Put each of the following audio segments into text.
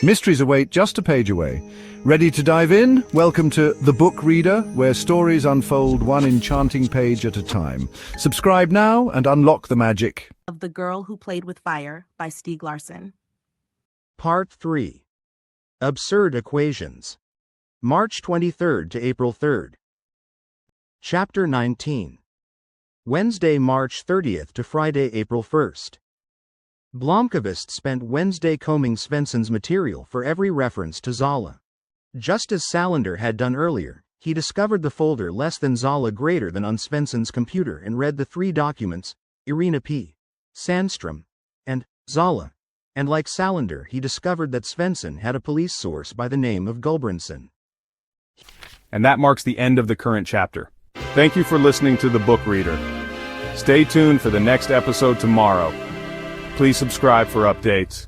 Mysteries await just a page away. Ready to dive in? Welcome to The Book Reader, where stories unfold one enchanting page at a time. Subscribe now and unlock the magic. Of The Girl Who Played with Fire by Stieg Larsson. Part 3. Absurd Equations. March 23rd to April 3rd. Chapter 19. Wednesday, March 30th to Friday, April 1st. Blomkvist spent Wednesday combing Svensson's material for every reference to Zola. Just as Salander had done earlier, he discovered the folder less than Zola greater than on Svensson's computer and read the three documents, Irina P., Sandstrom, and Zola, and like Salander he discovered that Svensson had a police source by the name of Gulbrandsen. And that marks the end of the current chapter. Thank you for listening to The Book Reader. Stay tuned for the next episode tomorrow. Please subscribe for updates.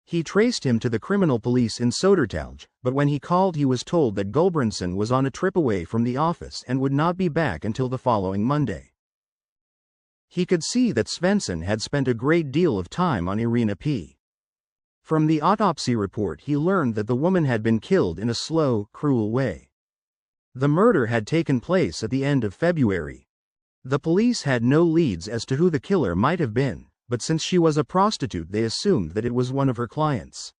He traced him to the criminal police in Södertälje, but when he called he was told that Gulbrandsen was on a trip away from the office and would not be back until the following Monday. He could see that Svensson had spent a great deal of time on Irina P. From the autopsy report he learned that the woman had been killed in a slow, cruel way. The murder had taken place at the end of February. The police had no leads as to who the killer might have been, but since she was a prostitute they assumed that it was one of her clients.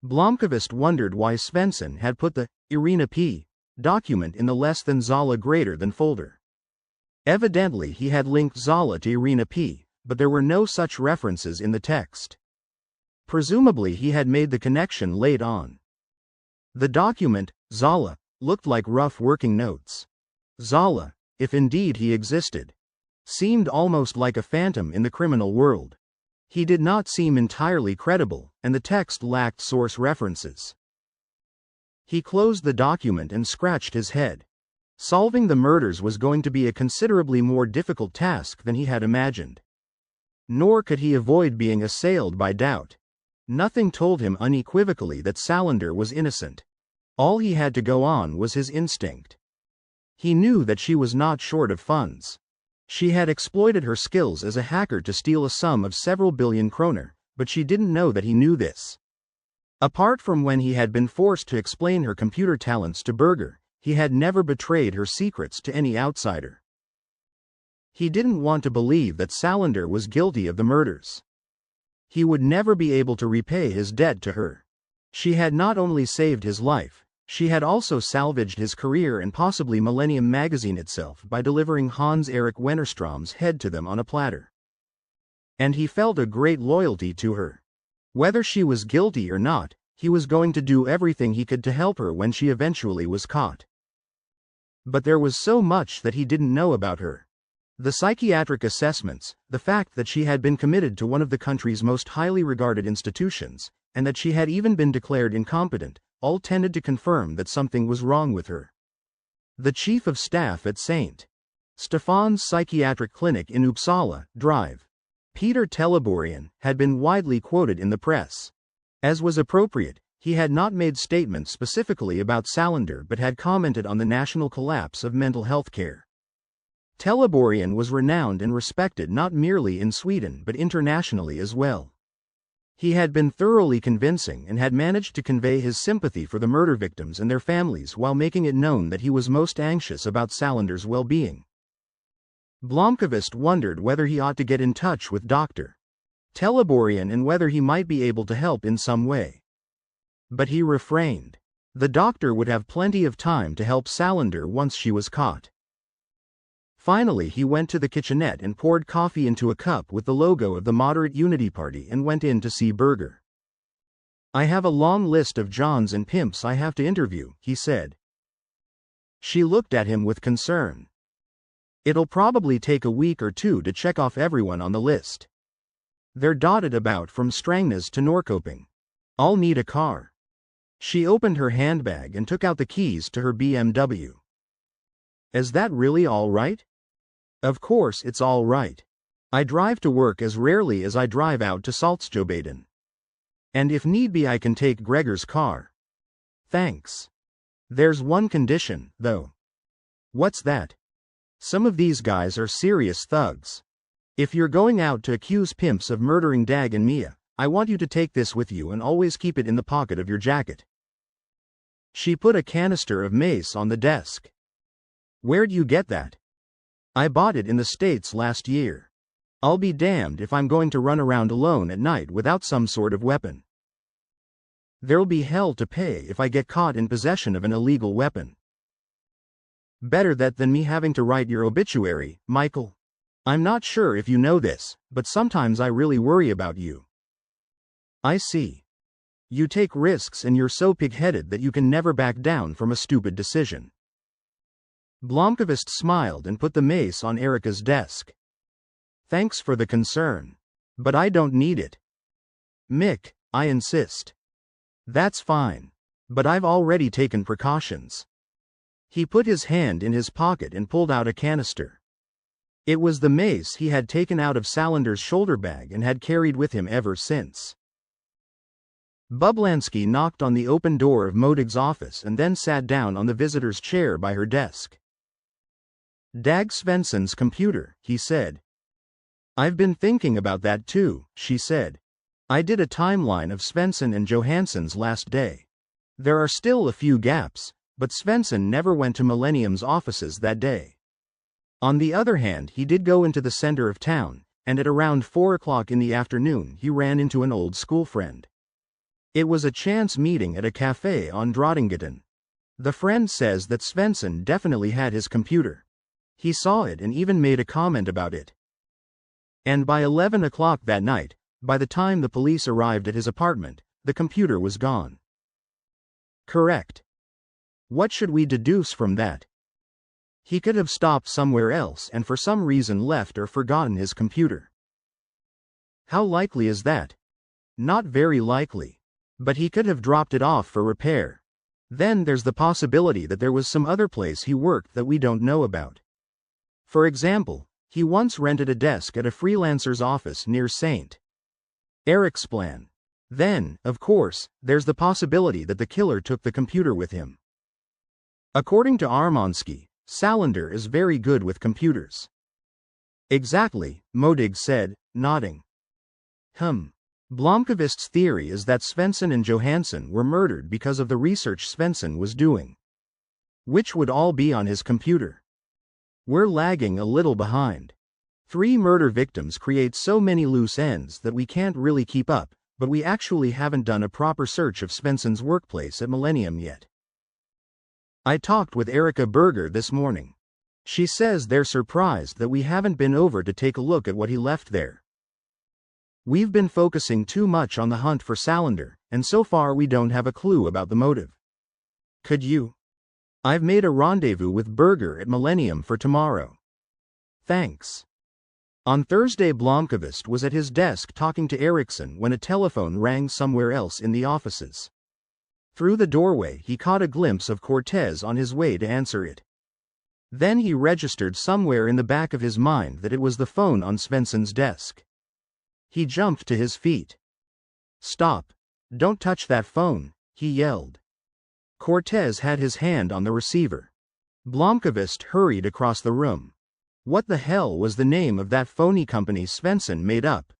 Blomkvist wondered why Svensson had put the Irina P. document in the less than Zola greater than folder. Evidently he had linked Zola to Irina P., but there were no such references in the text. Presumably he had made the connection late on. The document, Zola, looked like rough working notes. Zola, if indeed he existed, seemed almost like a phantom in the criminal world. He did not seem entirely credible, and the text lacked source references. He closed the document and scratched his head. Solving the murders was going to be a considerably more difficult task than he had imagined. Nor could he avoid being assailed by doubt. Nothing told him unequivocally that Salander was innocent. All he had to go on was his instinct. He knew that she was not short of funds. She had exploited her skills as a hacker to steal a sum of several billion kroner, but she didn't know that he knew this. Apart from when he had been forced to explain her computer talents to Berger, he had never betrayed her secrets to any outsider. He didn't want to believe that Salander was guilty of the murders. He would never be able to repay his debt to her. She had not only saved his life, she had also salvaged his career and possibly Millennium magazine itself by delivering Hans-Erik Wennerstrom's head to them on a platter. And he felt a great loyalty to her. Whether she was guilty or not, he was going to do everything he could to help her when she eventually was caught. But there was so much that he didn't know about her. The psychiatric assessments, the fact that she had been committed to one of the country's most highly regarded institutions, and that she had even been declared incompetent, all tended to confirm that something was wrong with her. The chief of staff at St. Stefan's psychiatric clinic in Uppsala, Drive, Peter Teleborian, had been widely quoted in the press. As was appropriate, he had not made statements specifically about Salander but had commented on the national collapse of mental health care. Teleborian was renowned and respected not merely in Sweden but internationally as well. He had been thoroughly convincing and had managed to convey his sympathy for the murder victims and their families while making it known that he was most anxious about Salander's well-being. Blomkvist wondered whether he ought to get in touch with Dr. Teleborian and whether he might be able to help in some way. But he refrained. The doctor would have plenty of time to help Salander once she was caught. Finally he went to the kitchenette and poured coffee into a cup with the logo of the Moderate Unity Party and went in to see Berger. "I have a long list of Johns and pimps I have to interview," he said. She looked at him with concern. "It'll probably take a week or two to check off everyone on the list. They're dotted about from Strängnäs to Norrköping. I'll need a car." She opened her handbag and took out the keys to her BMW. "Is that really all right?" "Of course it's all right. I drive to work as rarely as I drive out to Saltsjöbaden. And if need be I can take Gregor's car." "Thanks. There's one condition, though." "What's that?" "Some of these guys are serious thugs. If you're going out to accuse pimps of murdering Dag and Mia, I want you to take this with you and always keep it in the pocket of your jacket. She put a canister of mace on the desk. Where'd you get that? I bought it in the States last year. I'll be damned if I'm going to run around alone at night without some sort of weapon. There'll be hell to pay if I get caught in possession of an illegal weapon. Better that than me having to write your obituary, Michael. I'm not sure if you know this, but sometimes I really worry about you. I see. You take risks and you're so pig-headed that you can never back down from a stupid decision. Blomkvist smiled and put the mace on Erica's desk. Thanks for the concern. But I don't need it. Mick, I insist. That's fine. But I've already taken precautions. He put his hand in his pocket and pulled out a canister. It was the mace he had taken out of Salander's shoulder bag and had carried with him ever since. Bublansky knocked on the open door of Modig's office and then sat down on the visitor's chair by her desk. Dag Svensson's computer, he said. I've been thinking about that too, she said. I did a timeline of Svensson and Johansson's last day. There are still a few gaps, but Svensson never went to Millennium's offices that day. On the other hand, he did go into the center of town, and at around 4 o'clock in the afternoon he ran into an old school friend. It was a chance meeting at a cafe on Drottninggatan. The friend says that Svensson definitely had his computer. He saw it and even made a comment about it. And by 11 o'clock that night, by the time the police arrived at his apartment, the computer was gone. Correct. What should we deduce from that? He could have stopped somewhere else and for some reason left or forgotten his computer. How likely is that? Not very likely. But he could have dropped it off for repair. Then there's the possibility that there was some other place he worked that we don't know about. For example, he once rented a desk at a freelancer's office near St. Eriksplan. Then, of course, there's the possibility that the killer took the computer with him. According to Armansky, Salander is very good with computers. Exactly, Modig said, nodding. Blomkvist's theory is that Svensson and Johansson were murdered because of the research Svensson was doing. Which would all be on his computer. We're lagging a little behind. 3 murder victims create so many loose ends that we can't really keep up, but we actually haven't done a proper search of Svensson's workplace at Millennium yet. I talked with Erika Berger this morning. She says they're surprised that we haven't been over to take a look at what he left there. We've been focusing too much on the hunt for Salander, and so far we don't have a clue about the motive. Could you? I've made a rendezvous with Berger at Millennium for tomorrow. Thanks. On Thursday, Blomkvist was at his desk talking to Eriksson when a telephone rang somewhere else in the offices. Through the doorway he caught a glimpse of Cortez on his way to answer it. Then he registered somewhere in the back of his mind that it was the phone on Svensson's desk. He jumped to his feet. Stop. Don't touch that phone, he yelled. Cortez had his hand on the receiver. Blomkvist hurried across the room. What the hell was the name of that phony company Svensson made up?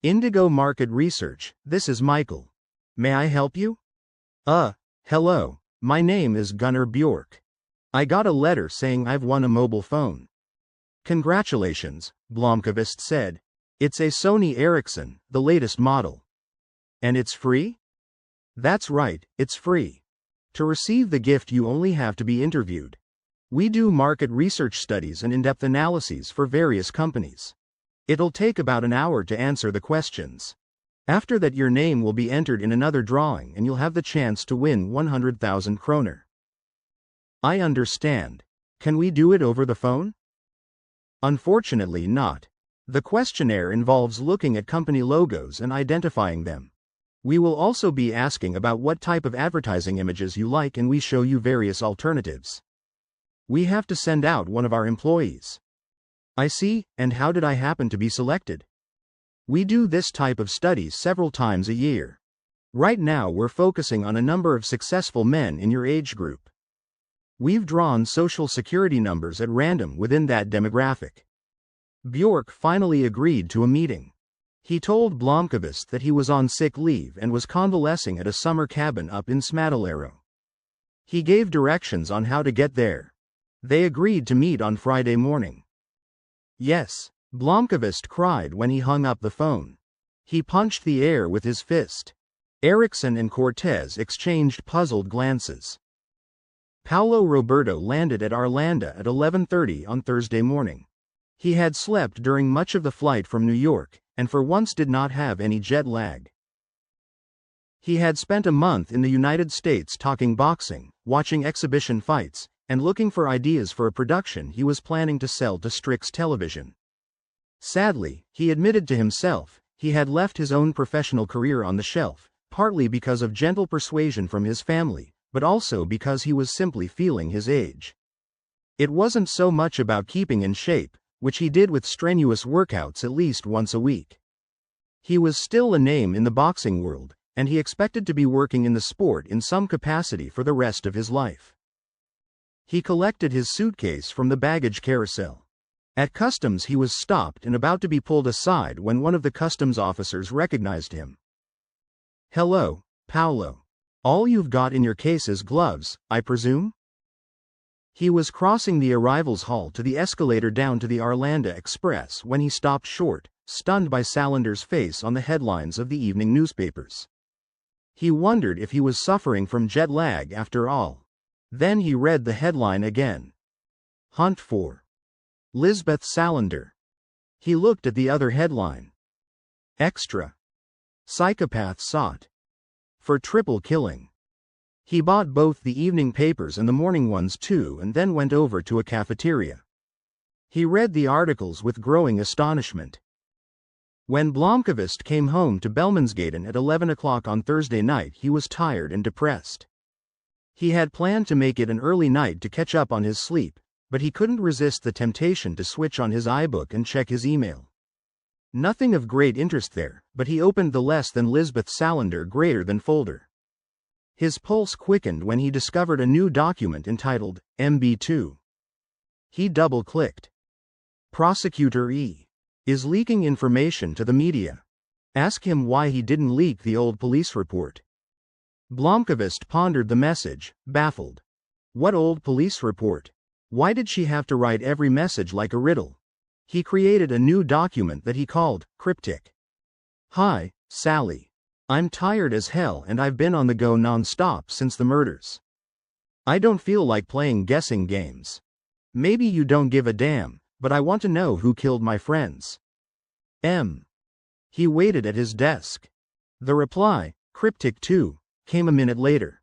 Indigo Market Research, this is Michael. May I help you? Hello, my name is Gunnar Bjork. I got a letter saying I've won a mobile phone. Congratulations, Blomkvist said. It's a Sony Ericsson, the latest model. And it's free? That's right, it's free. To receive the gift you only have to be interviewed. We do market research studies and in-depth analyses for various companies. It'll take about an hour to answer the questions. After that your name will be entered in another drawing and you'll have the chance to win 100,000 kroner. I understand. Can we do it over the phone? Unfortunately not. The questionnaire involves looking at company logos and identifying them. We will also be asking about what type of advertising images you like and we show you various alternatives. We have to send out one of our employees. I see, and how did I happen to be selected? We do this type of studies several times a year. Right now we're focusing on a number of successful men in your age group. We've drawn social security numbers at random within that demographic. Bjork finally agreed to a meeting. He told Blomkvist that he was on sick leave and was convalescing at a summer cabin up in Smadalero. He gave directions on how to get there. They agreed to meet on Friday morning. Yes, Blomkvist cried when he hung up the phone. He punched the air with his fist. Eriksson and Cortez exchanged puzzled glances. Paolo Roberto landed at Arlanda at 11:30 on Thursday morning. He had slept during much of the flight from New York, and for once did not have any jet lag. He had spent a month in the United States talking boxing, watching exhibition fights, and looking for ideas for a production he was planning to sell to Strix Television. Sadly, he admitted to himself, he had left his own professional career on the shelf, partly because of gentle persuasion from his family, but also because he was simply feeling his age. It wasn't so much about keeping in shape, which he did with strenuous workouts at least once a week. He was still a name in the boxing world, and he expected to be working in the sport in some capacity for the rest of his life. He collected his suitcase from the baggage carousel. At customs he was stopped and about to be pulled aside when one of the customs officers recognized him. "Hello, Paolo. All you've got in your case is gloves, I presume?" He was crossing the arrivals hall to the escalator down to the Arlanda Express when he stopped short, stunned by Salander's face on the headlines of the evening newspapers. He wondered if he was suffering from jet lag after all. Then he read the headline again. "Hunt for Lisbeth Salander." He looked at the other headline. "Extra. Psychopath sought for triple killing." He bought both the evening papers and the morning ones too and then went over to a cafeteria. He read the articles with growing astonishment. When Blomkvist came home to Belmansgaten at 11 o'clock on Thursday night, he was tired and depressed. He had planned to make it an early night to catch up on his sleep, but he couldn't resist the temptation to switch on his iBook and check his email. Nothing of great interest there, but he opened the less than Lisbeth Salander greater than folder. His pulse quickened when he discovered a new document entitled MB2. He double-clicked. Prosecutor E. is leaking information to the media. Ask him why he didn't leak the old police report. Blomkvist pondered the message, baffled. What old police report? Why did she have to write every message like a riddle? He created a new document that he called Cryptic. "Hi, Sally. I'm tired as hell and I've been on the go non-stop since the murders. I don't feel like playing guessing games. Maybe you don't give a damn, but I want to know who killed my friends. M." He waited at his desk. The reply, Cryptic 2, came a minute later.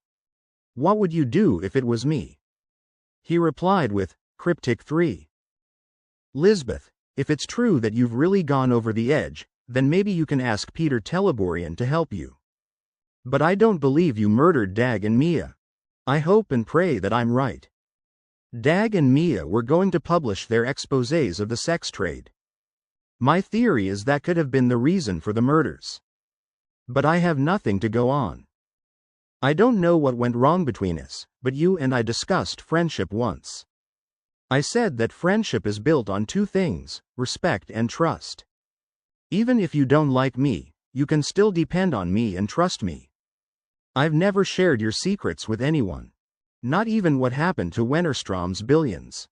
"What would you do if it was me?" He replied with Cryptic 3. "Lisbeth, if it's true that you've really gone over the edge, then maybe you can ask Peter Teleborian to help you. But I don't believe you murdered Dag and Mia. I hope and pray that I'm right. Dag and Mia were going to publish their exposés of the sex trade. My theory is that could have been the reason for the murders. But I have nothing to go on. I don't know what went wrong between us, but you and I discussed friendship once. I said that friendship is built on two things, respect and trust. Even if you don't like me, you can still depend on me and trust me. I've never shared your secrets with anyone. Not even what happened to Wennerstrom's billions.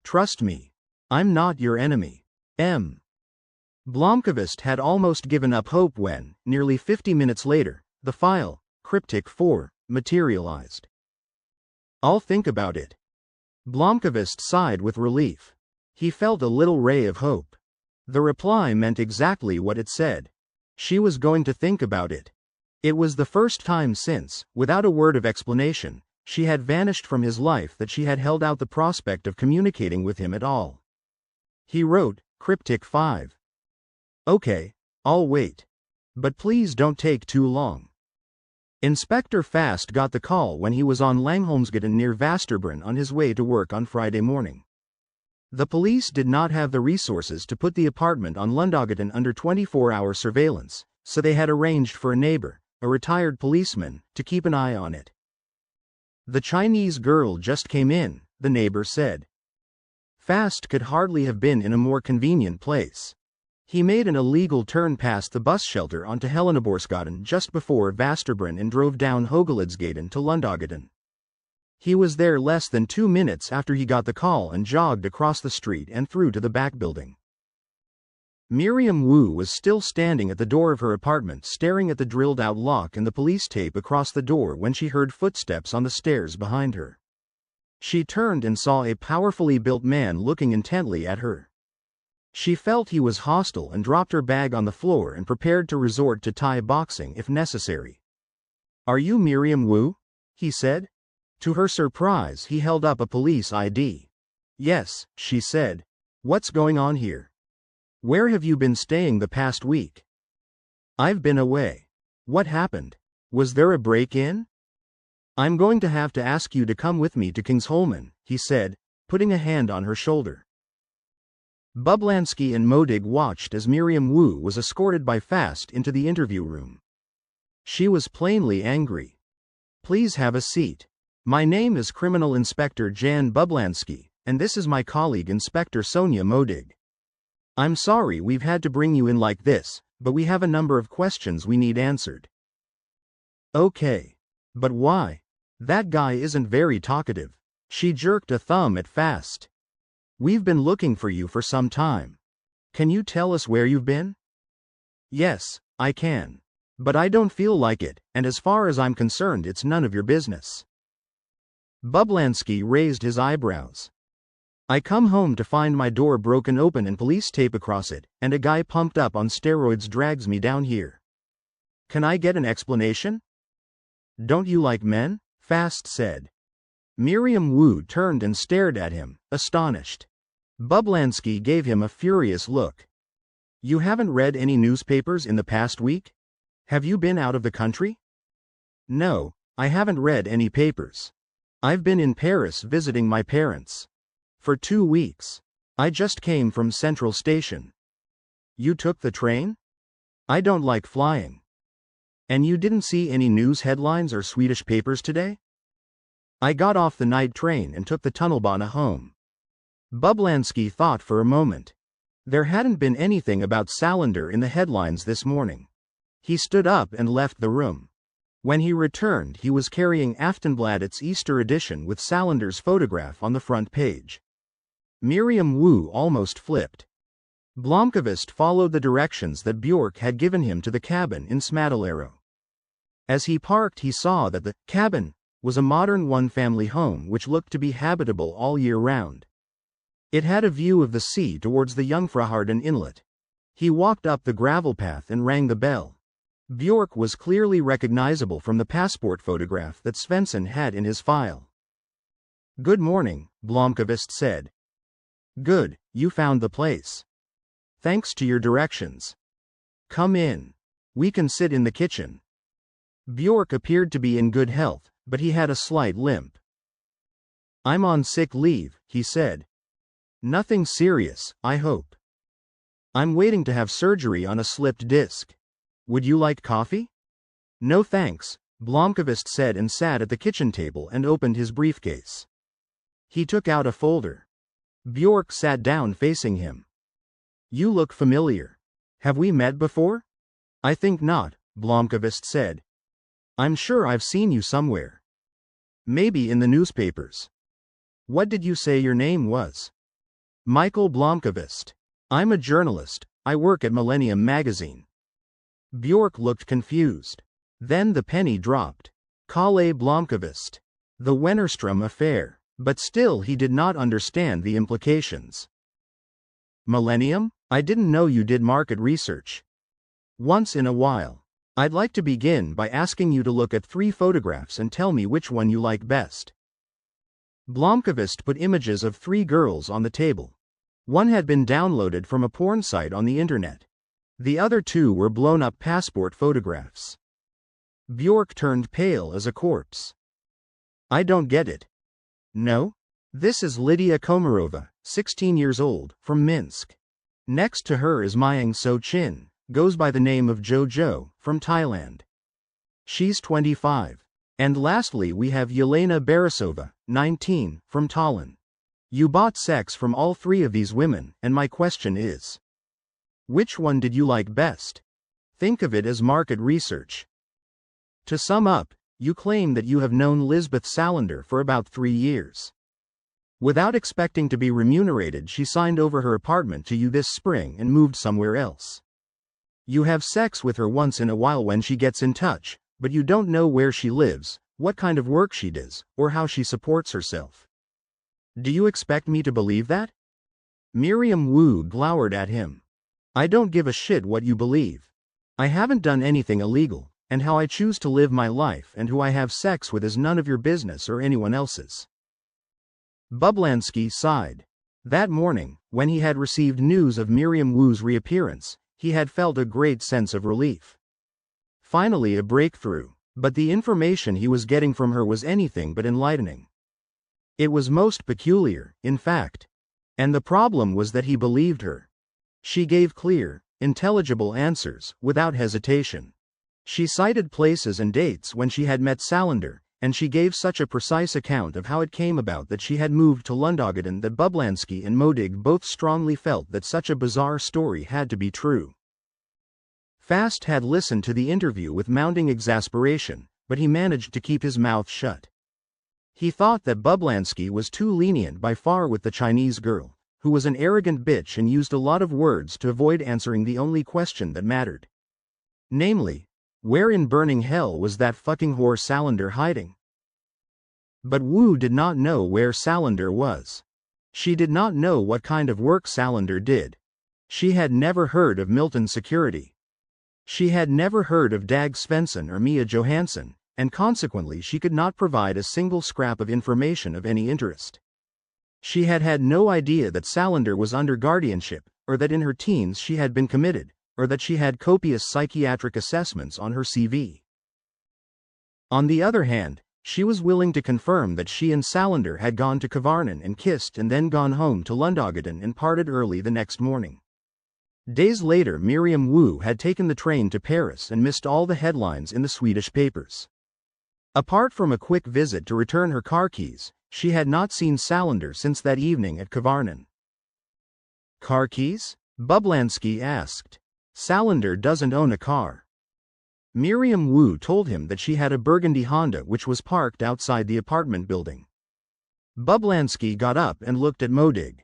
Trust me. I'm not your enemy. M." Blomkvist had almost given up hope when, nearly 50 minutes later, the file, Cryptic 4, materialized. "I'll think about it." Blomkvist sighed with relief. He felt a little ray of hope. The reply meant exactly what it said. She was going to think about it. It was the first time since, without a word of explanation, she had vanished from his life that she had held out the prospect of communicating with him at all. He wrote, Cryptic 5. "Okay, I'll wait. But please don't take too long." Inspector Fast got the call when he was on Langholmsgatan near Vasterbrunn on his way to work on Friday morning. The police did not have the resources to put the apartment on Lundagatan under 24-hour surveillance, so they had arranged for a neighbor, a retired policeman, to keep an eye on it. "The Chinese girl just came in," the neighbor said. Fast could hardly have been in a more convenient place. He made an illegal turn past the bus shelter onto Helenaborgsgaten just before Vasterbron and drove down Hogelidsgaten to Lundagaten. He was there less than 2 minutes after he got the call and jogged across the street and through to the back building. Miriam Wu was still standing at the door of her apartment staring at the drilled-out lock and the police tape across the door when she heard footsteps on the stairs behind her. She turned and saw a powerfully built man looking intently at her. She felt he was hostile and dropped her bag on the floor and prepared to resort to Thai boxing if necessary. "Are you Miriam Wu?" he said. To her surprise, he held up a police ID. "Yes," she said. "What's going on here? Where have you been staying the past week?" "I've been away." "What happened? Was there a break-in?" "I'm going to have to ask you to come with me to Kingsholmen," he said, putting a hand on her shoulder. Bublansky and Modig watched as Miriam Wu was escorted by Fast into the interview room. She was plainly angry. "Please have a seat. My name is Criminal Inspector Jan Bublansky, and this is my colleague Inspector Sonia Modig. I'm sorry we've had to bring you in like this, but we have a number of questions we need answered." "Okay. But why? That guy isn't very talkative." She jerked a thumb at Fast. "We've been looking for you for some time. Can you tell us where you've been?" "Yes, I can. But I don't feel like it, and as far as I'm concerned it's none of your business." Bublansky raised his eyebrows. "I come home to find my door broken open and police tape across it, and a guy pumped up on steroids drags me down here. Can I get an explanation?" "Don't you like men?" Fast said. Miriam Wu turned and stared at him, astonished. Bublansky gave him a furious look. "You haven't read any newspapers in the past week? Have you been out of the country?" "No, I haven't read any papers. I've been in Paris visiting my parents. For 2 weeks. I just came from Central Station." "You took the train?" "I don't like flying." "And you didn't see any news headlines or Swedish papers today?" "I got off the night train and took the tunnelbana home." Bublansky thought for a moment. There hadn't been anything about Salander in the headlines this morning. He stood up and left the room. When he returned, he was carrying Aftonbladet's Easter edition with Salander's photograph on the front page. Miriam Wu almost flipped. Blomkvist followed the directions that Björk had given him to the cabin in Smadalero. As he parked, he saw that the cabin was a modern one-family home which looked to be habitable all year round. It had a view of the sea towards the Jungfraharden inlet. He walked up the gravel path and rang the bell. Björk was clearly recognizable from the passport photograph that Svensson had in his file. "Good morning," Blomkvist said. "Good, you found the place. Thanks to your directions. Come in. We can sit in the kitchen." Björk appeared to be in good health, but he had a slight limp. "I'm on sick leave," he said. "Nothing serious, I hope. I'm waiting to have surgery on a slipped disc. Would you like coffee?" "No thanks," Blomkvist said and sat at the kitchen table and opened his briefcase. He took out a folder. Björk sat down facing him. "You look familiar. Have we met before?" "I think not," Blomkvist said. "I'm sure I've seen you somewhere. Maybe in the newspapers. What did you say your name was?" "Michael Blomkvist. I'm a journalist, I work at Millennium magazine." Björk looked confused. Then the penny dropped. Kalle Blomkvist. The Wennerström affair. But still he did not understand the implications. "Millennium? I didn't know you did market research." "Once in a while. I'd like to begin by asking you to look at 3 photographs and tell me which one you like best." Blomkvist put images of 3 girls on the table. One had been downloaded from a porn site on the internet. The other 2 were blown-up passport photographs. Björk turned pale as a corpse. "I don't get it." "No? This is Lydia Komarova, 16 years old, from Minsk. Next to her is Myung So Chin, goes by the name of JoJo, from Thailand. She's 25. And lastly we have Yelena Beresova, 19, from Tallinn. You bought sex from all 3 of these women, and my question is, Which one did you like best? Think of it as market research. To sum up, you claim that you have known Lisbeth Salander for about 3 years. Without expecting to be remunerated, she signed over her apartment to you this spring and moved somewhere else. You have sex with her once in a while when she gets in touch, but you don't know where she lives, what kind of work she does, or how she supports herself. Do you expect me to believe that? Miriam Wu glowered at him. I don't give a shit what you believe. I haven't done anything illegal, and how I choose to live my life and who I have sex with is none of your business or anyone else's. Blomkvist sighed. That morning, when he had received news of Miriam Wu's reappearance, he had felt a great sense of relief. Finally a breakthrough, but the information he was getting from her was anything but enlightening. It was most peculiar, in fact. And the problem was that he believed her. She gave clear, intelligible answers, without hesitation. She cited places and dates when she had met Salander, and she gave such a precise account of how it came about that she had moved to Lundagaden that Blomkvist and Modig both strongly felt that such a bizarre story had to be true. Fast had listened to the interview with mounting exasperation, but he managed to keep his mouth shut. He thought that Blomkvist was too lenient by far with the Chinese girl, who was an arrogant bitch and used a lot of words to avoid answering the only question that mattered. Namely, where in burning hell was that fucking whore Salander hiding? But Wu did not know where Salander was. She did not know what kind of work Salander did. She had never heard of Milton Security. She had never heard of Dag Svensson or Mia Johansson, and consequently she could not provide a single scrap of information of any interest. She had had no idea that Salander was under guardianship, or that in her teens she had been committed, or that she had copious psychiatric assessments on her CV. On the other hand, she was willing to confirm that she and Salander had gone to Kvarnen and kissed and then gone home to Lundagaden and parted early the next morning. Days later Miriam Wu had taken the train to Paris and missed all the headlines in the Swedish papers. Apart from a quick visit to return her car keys, she had not seen Salander since that evening at Kvarnen. Car keys? Blomkvist asked. Salander doesn't own a car. Miriam Wu told him that she had a burgundy Honda which was parked outside the apartment building. Blomkvist got up and looked at Modig.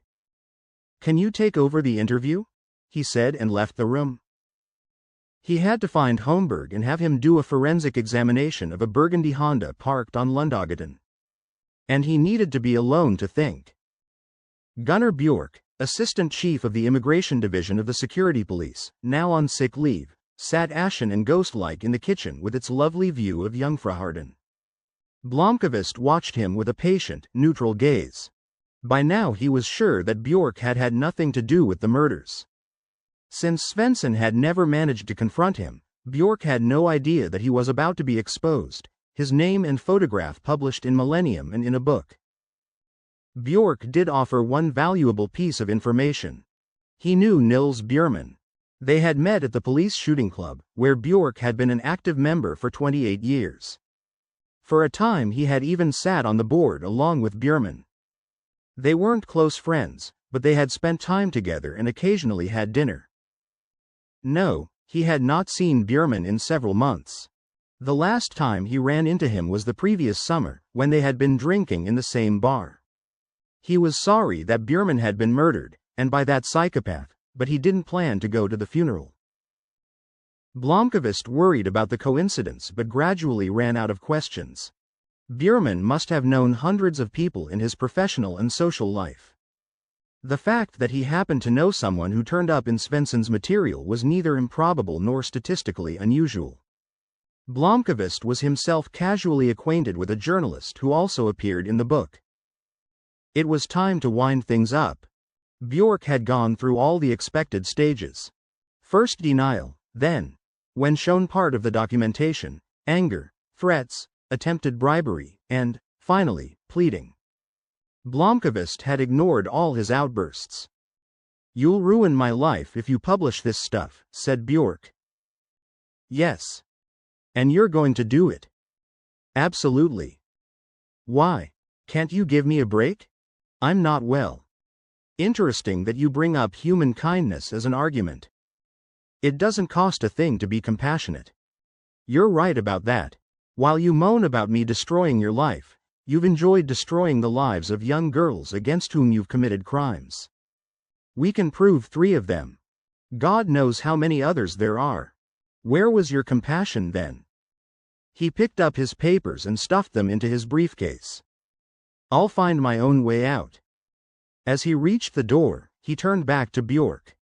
Can you take over the interview? He said and left the room. He had to find Holmberg and have him do a forensic examination of a burgundy Honda parked on Lundagaden. And he needed to be alone to think. Gunnar Björk, assistant chief of the immigration division of the security police, now on sick leave, sat ashen and ghost-like in the kitchen with its lovely view of Jungfruharden. Blomkvist watched him with a patient, neutral gaze. By now he was sure that Björk had had nothing to do with the murders. Since Svensson had never managed to confront him, Björk had no idea that he was about to be exposed, his name and photograph published in Millennium and in a book. Björk did offer one valuable piece of information. He knew Nils Bjurman. They had met at the police shooting club, where Björk had been an active member for 28 years. For a time he had even sat on the board along with Bjurman. They weren't close friends, but they had spent time together and occasionally had dinner. No, he had not seen Bjurman in several months. The last time he ran into him was the previous summer, when they had been drinking in the same bar. He was sorry that Bjurman had been murdered, and by that psychopath, but he didn't plan to go to the funeral. Blomkvist worried about the coincidence but gradually ran out of questions. Bjurman must have known hundreds of people in his professional and social life. The fact that he happened to know someone who turned up in Svensson's material was neither improbable nor statistically unusual. Blomkvist was himself casually acquainted with a journalist who also appeared in the book. It was time to wind things up. Björk had gone through all the expected stages. First denial, then, when shown part of the documentation, anger, threats, attempted bribery, and, finally, pleading. Blomkvist had ignored all his outbursts. "You'll ruin my life if you publish this stuff," said Björk. "Yes. And you're going to do it?" "Absolutely." "Why? Can't you give me a break? I'm not well." "Interesting that you bring up human kindness as an argument." It doesn't cost a thing to be compassionate. You're right about that. While you moan about me destroying your life, you've enjoyed destroying the lives of young girls against whom you've committed crimes. We can prove 3 of them. God knows how many others there are. Where was your compassion then? He picked up his papers and stuffed them into his briefcase. I'll find my own way out. As he reached the door, he turned back to Bjork.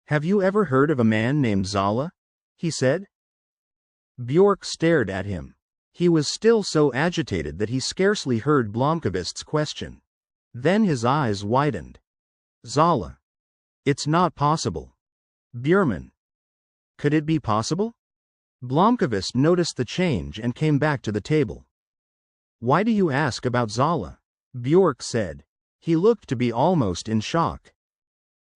Have you ever heard of a man named Zola? He said. Bjork stared at him. He was still so agitated that he scarcely heard Blomkvist's question. Then his eyes widened. Zola. It's not possible. Björman. Could it be possible? Blomkvist noticed the change and came back to the table. Why do you ask about Zola? Bjork said. He looked to be almost in shock.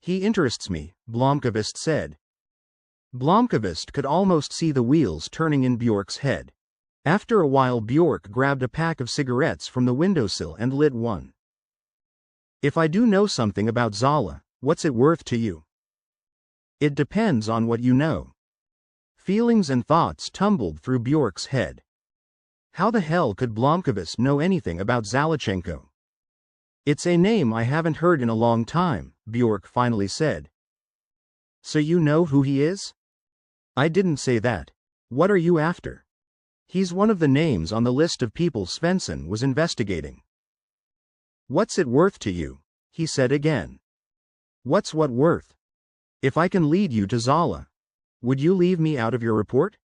He interests me, Blomkvist said. Blomkvist could almost see the wheels turning in Bjork's head. After a while Bjork grabbed a pack of cigarettes from the windowsill and lit one. If I do know something about Zola, what's it worth to you? It depends on what you know. Feelings and thoughts tumbled through Bjork's head. How the hell could Blomkvist know anything about Zalachenko? It's a name I haven't heard in a long time, Bjork finally said. So you know who he is? I didn't say that. What are you after? He's one of the names on the list of people Svensson was investigating. What's it worth to you? He said again. What's what worth? If I can lead you to Zola, would you leave me out of your report?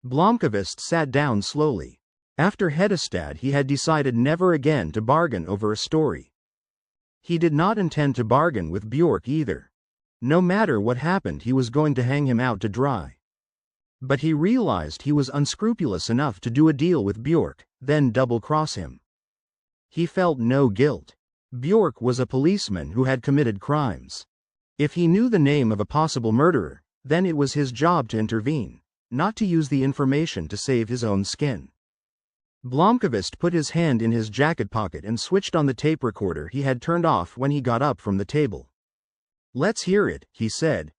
Blomkvist sat down slowly. After Hedestad he had decided never again to bargain over a story. He did not intend to bargain with Bjork either. No matter what happened he was going to hang him out to dry. But he realized he was unscrupulous enough to do a deal with Bjork, then double-cross him. He felt no guilt. Bjork was a policeman who had committed crimes. If he knew the name of a possible murderer, then it was his job to intervene, not to use the information to save his own skin. Blomkvist put his hand in his jacket pocket and switched on the tape recorder he had turned off when he got up from the table. Let's hear it, he said.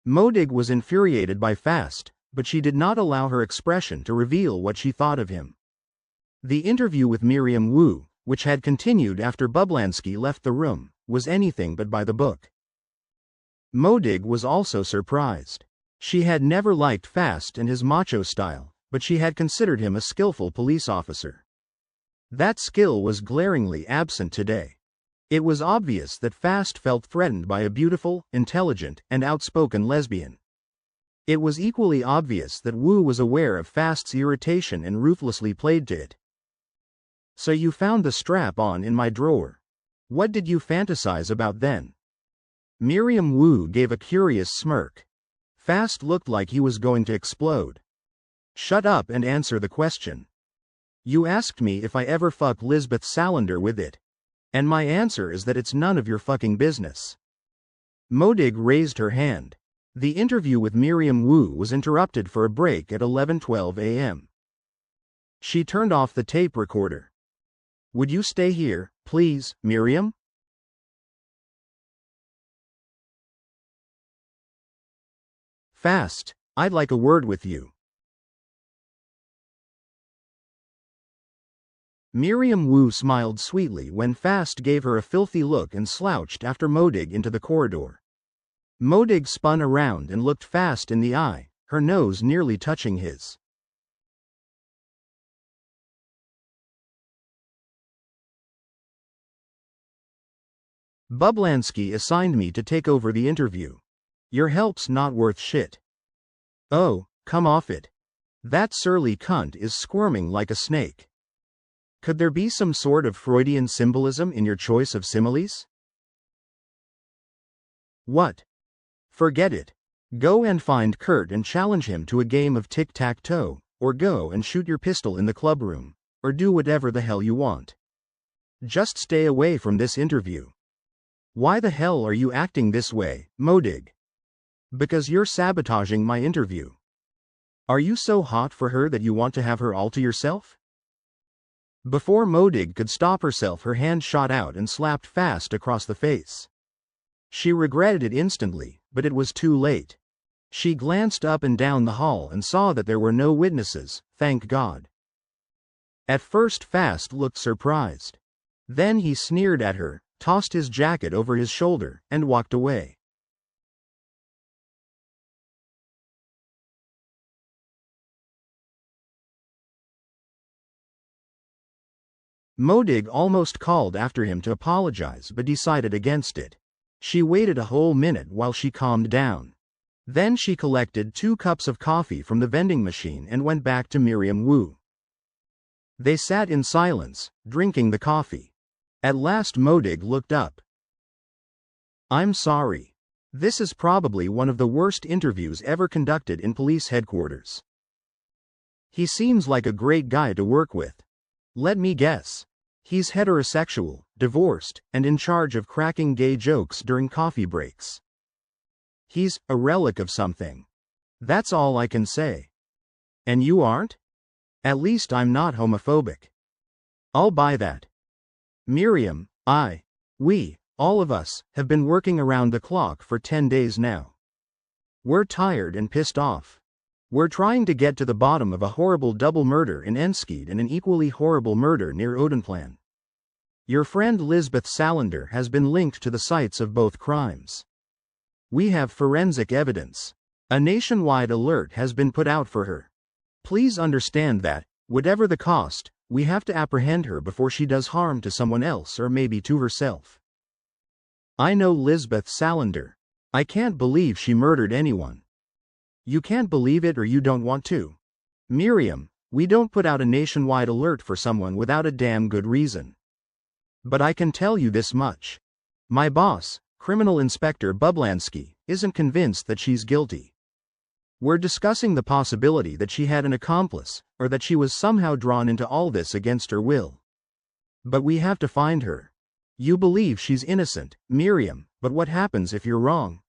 Modig was infuriated by Fast, but she did not allow her expression to reveal what she thought of him. The interview with Miriam Wu, which had continued after Bublansky left the room, was anything but by the book. Modig was also surprised. She had never liked Fast and his macho style, but she had considered him a skillful police officer. That skill was glaringly absent today. It was obvious that Fast felt threatened by a beautiful, intelligent, and outspoken lesbian. It was equally obvious that Wu was aware of Fast's irritation and ruthlessly played to it. So you found the strap-on in my drawer. What did you fantasize about then? Miriam Wu gave a curious smirk. Fast looked like he was going to explode. Shut up and answer the question. You asked me if I ever fuck Lisbeth Salander with it. And my answer is that it's none of your fucking business. Modig raised her hand. The interview with Miriam Wu was interrupted for a break at 11:12 a.m. She turned off the tape recorder. Would you stay here, please, Miriam? Fast, I'd like a word with you. Miriam Wu smiled sweetly when Fast gave her a filthy look and slouched after Modig into the corridor. Modig spun around and looked Fast in the eye, her nose nearly touching his. Bublansky assigned me to take over the interview. Your help's not worth shit. Oh, come off it. That surly cunt is squirming like a snake. Could there be some sort of Freudian symbolism in your choice of similes? What? Forget it. Go and find Kurt and challenge him to a game of tic-tac-toe, or go and shoot your pistol in the clubroom, or do whatever the hell you want. Just stay away from this interview. Why the hell are you acting this way, Modig? Because you're sabotaging my interview. Are you so hot for her that you want to have her all to yourself? Before Modig could stop herself, her hand shot out and slapped Fast across the face. She regretted it instantly, but it was too late. She glanced up and down the hall and saw that there were no witnesses, thank God. At first Fast looked surprised. Then he sneered at her, tossed his jacket over his shoulder, and walked away. Modig almost called after him to apologize but decided against it. She waited a whole minute while she calmed down. Then she collected 2 cups of coffee from the vending machine and went back to Miriam Wu. They sat in silence, drinking the coffee. At last Modig looked up. "I'm sorry. This is probably one of the worst interviews ever conducted in police headquarters. He seems like a great guy to work with. Let me guess. He's heterosexual, divorced, and in charge of cracking gay jokes during coffee breaks. He's a relic of something. That's all I can say. And you aren't? At least I'm not homophobic. I'll buy that. Miriam, we, all of us, have been working around the clock for 10 days now. We're tired and pissed off. We're trying to get to the bottom of a horrible double murder in Enskede and an equally horrible murder near Odenplan. Your friend Lisbeth Salander has been linked to the sites of both crimes. We have forensic evidence. A nationwide alert has been put out for her. Please understand that, whatever the cost, we have to apprehend her before she does harm to someone else or maybe to herself. I know Lisbeth Salander. I can't believe she murdered anyone. You can't believe it or you don't want to. Miriam, we don't put out a nationwide alert for someone without a damn good reason. But I can tell you this much. My boss, Criminal Inspector Bublansky, isn't convinced that she's guilty. We're discussing the possibility that she had an accomplice, or that she was somehow drawn into all this against her will. But we have to find her. You believe she's innocent, Miriam, but what happens if you're wrong?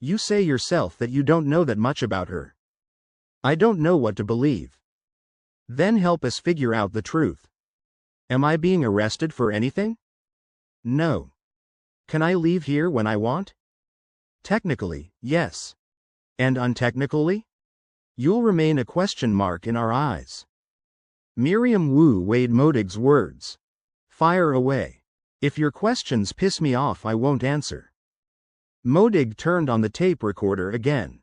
You say yourself that you don't know that much about her. I don't know what to believe. Then help us figure out the truth. Am I being arrested for anything? No. Can I leave here when I want? Technically, yes. And untechnically? You'll remain a question mark in our eyes. Miriam Wu weighed Modig's words. Fire away. If your questions piss me off, I won't answer. Modig turned on the tape recorder again.